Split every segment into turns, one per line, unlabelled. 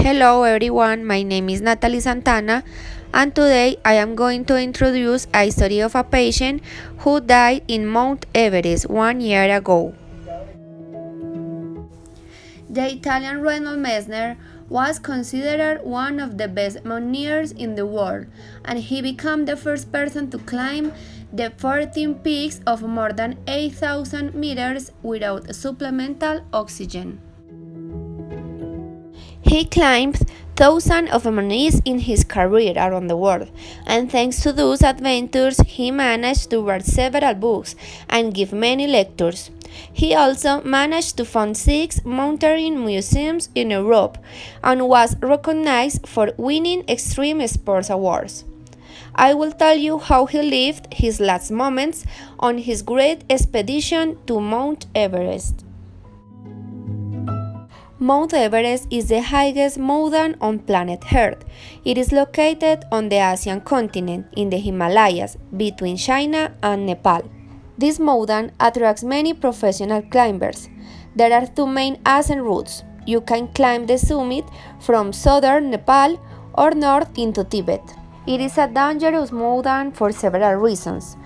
Hello everyone, my name is Natalie Santana and today I am going to introduce a story of a patient who died in Mount Everest 1 year ago. The Italian Reinhold Messner was considered one of the best mountaineers in the world, and he became the first person to climb the 14 peaks of more than 8,000 meters without supplemental oxygen. He climbed thousands of mountains in his career around the world, and thanks to those adventures, he managed to write several books and give many lectures. He also managed to found 6 mountain museums in Europe and was recognized for winning extreme sports awards. I will tell you how he lived his last moments on his great expedition to Mount Everest. Mount Everest is the highest mountain on planet Earth. It is located on the Asian continent in the Himalayas between China and Nepal. This mountain attracts many professional climbers. There are 2 main ascent routes. You can climb the summit from southern Nepal or north into Tibet. It is a dangerous mountain for several reasons: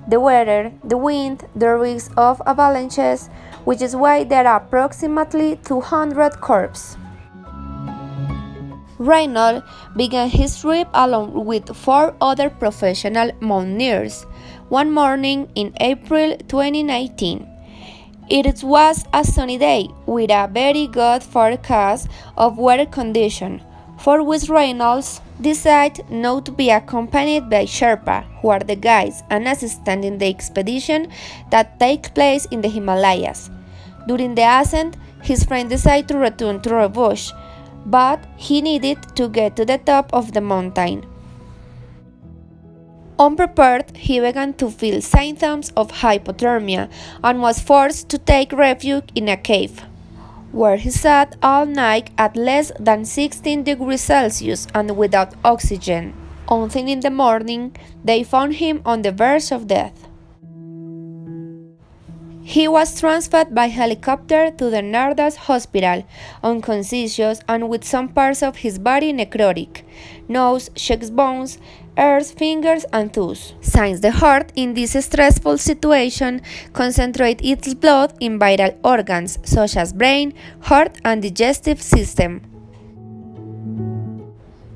the weather, the wind, the risk of avalanches, which is why there are approximately 200 curves. Reinhold began his trip along with 4 other professional mountaineers one morning in April 2019. It was a sunny day with a very good forecast of weather conditions, for which Reynolds decided not to be accompanied by Sherpa, who are the guides and assistants in the expedition that takes place in the Himalayas. During the ascent, his friend decided to return to refuge, but he needed to get to the top of the mountain. Unprepared, he began to feel symptoms of hypothermia and was forced to take refuge in a cave, where he sat all night at less than 16 degrees Celsius and without oxygen. Until in the morning, they found him on the verge of death. He was transferred by helicopter to the nearest hospital, unconscious and with some parts of his body necrotic: nose, cheekbones, ears, fingers, and toes. Since the heart in this stressful situation concentrates its blood in vital organs such as brain, heart, and digestive system.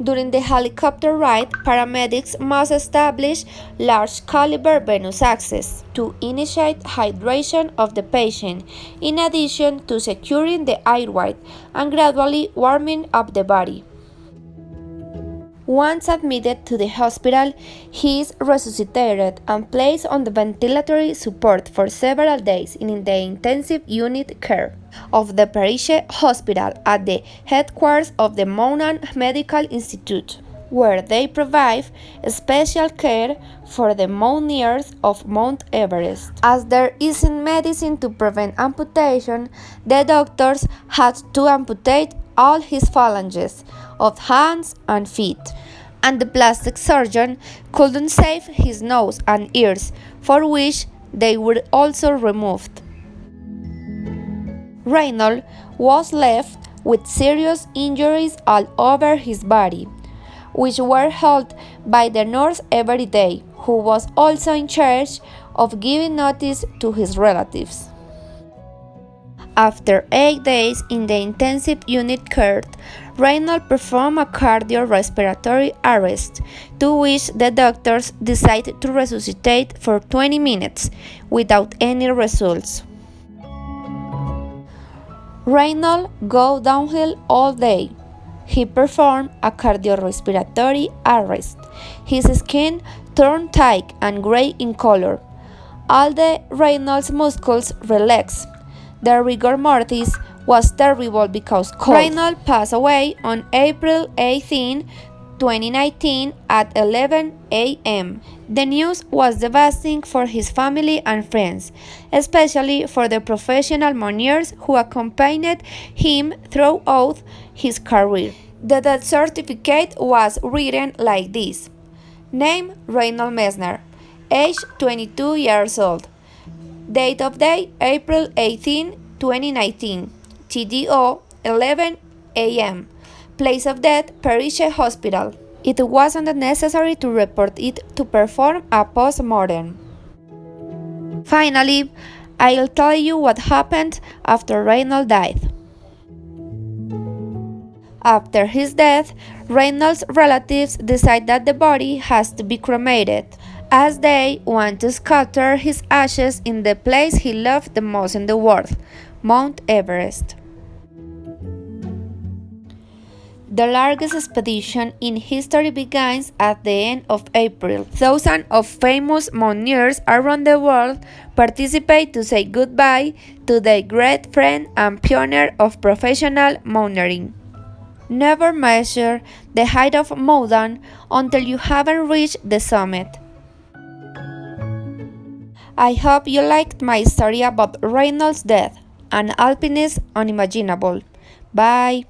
During the helicopter ride, paramedics must establish large caliber venous access to initiate hydration of the patient, in addition to securing the airway and gradually warming up the body. Once admitted to the hospital, he is resuscitated and placed on the ventilatory support for several days in the intensive unit care of the Parish Hospital at the headquarters of the Mountain Medical Institute, where they provide special care for the mountaineers of Mount Everest. As there isn't medicine to prevent amputation, the doctors had to amputate all his phalanges of hands and feet, and the plastic surgeon couldn't save his nose and ears, for which they were also removed. Reinhold was left with serious injuries all over his body, which were healed by the nurse every day, who was also in charge of giving notice to his relatives. After 8 days in the intensive unit care, Reinhold performed a cardiorespiratory arrest, to which the doctors decided to resuscitate for 20 minutes without any results. Reinhold go downhill all day. He performed a cardiorespiratory arrest. His skin turned tight and gray in color. All the Reinhold's muscles relaxed. The rigor mortis was terrible because cold. Reinhold passed away on April 18, 2019 at 11 a.m. The news was devastating for his family and friends, especially for the professional mountaineers who accompanied him throughout his career. The death certificate was written like this: Name Reinhold Messner, age 22 years old, date of death April 18, 2019, TDO 11 a.m. Place of death, Periche Hospital. It wasn't necessary to report it to perform a post-mortem. Finally, I'll tell you what happened after Reynolds died. After his death, Reynolds' relatives decide that the body has to be cremated, as they want to scatter his ashes in the place he loved the most in the world, Mount Everest. The largest expedition in history begins at the end of April. Thousands of famous mountaineers around the world participate to say goodbye to their great friend and pioneer of professional mountaineering. Never measure the height of a mountain until you haven't reached the summit. I hope you liked my story about Reynolds' death, an alpinist unimaginable. Bye.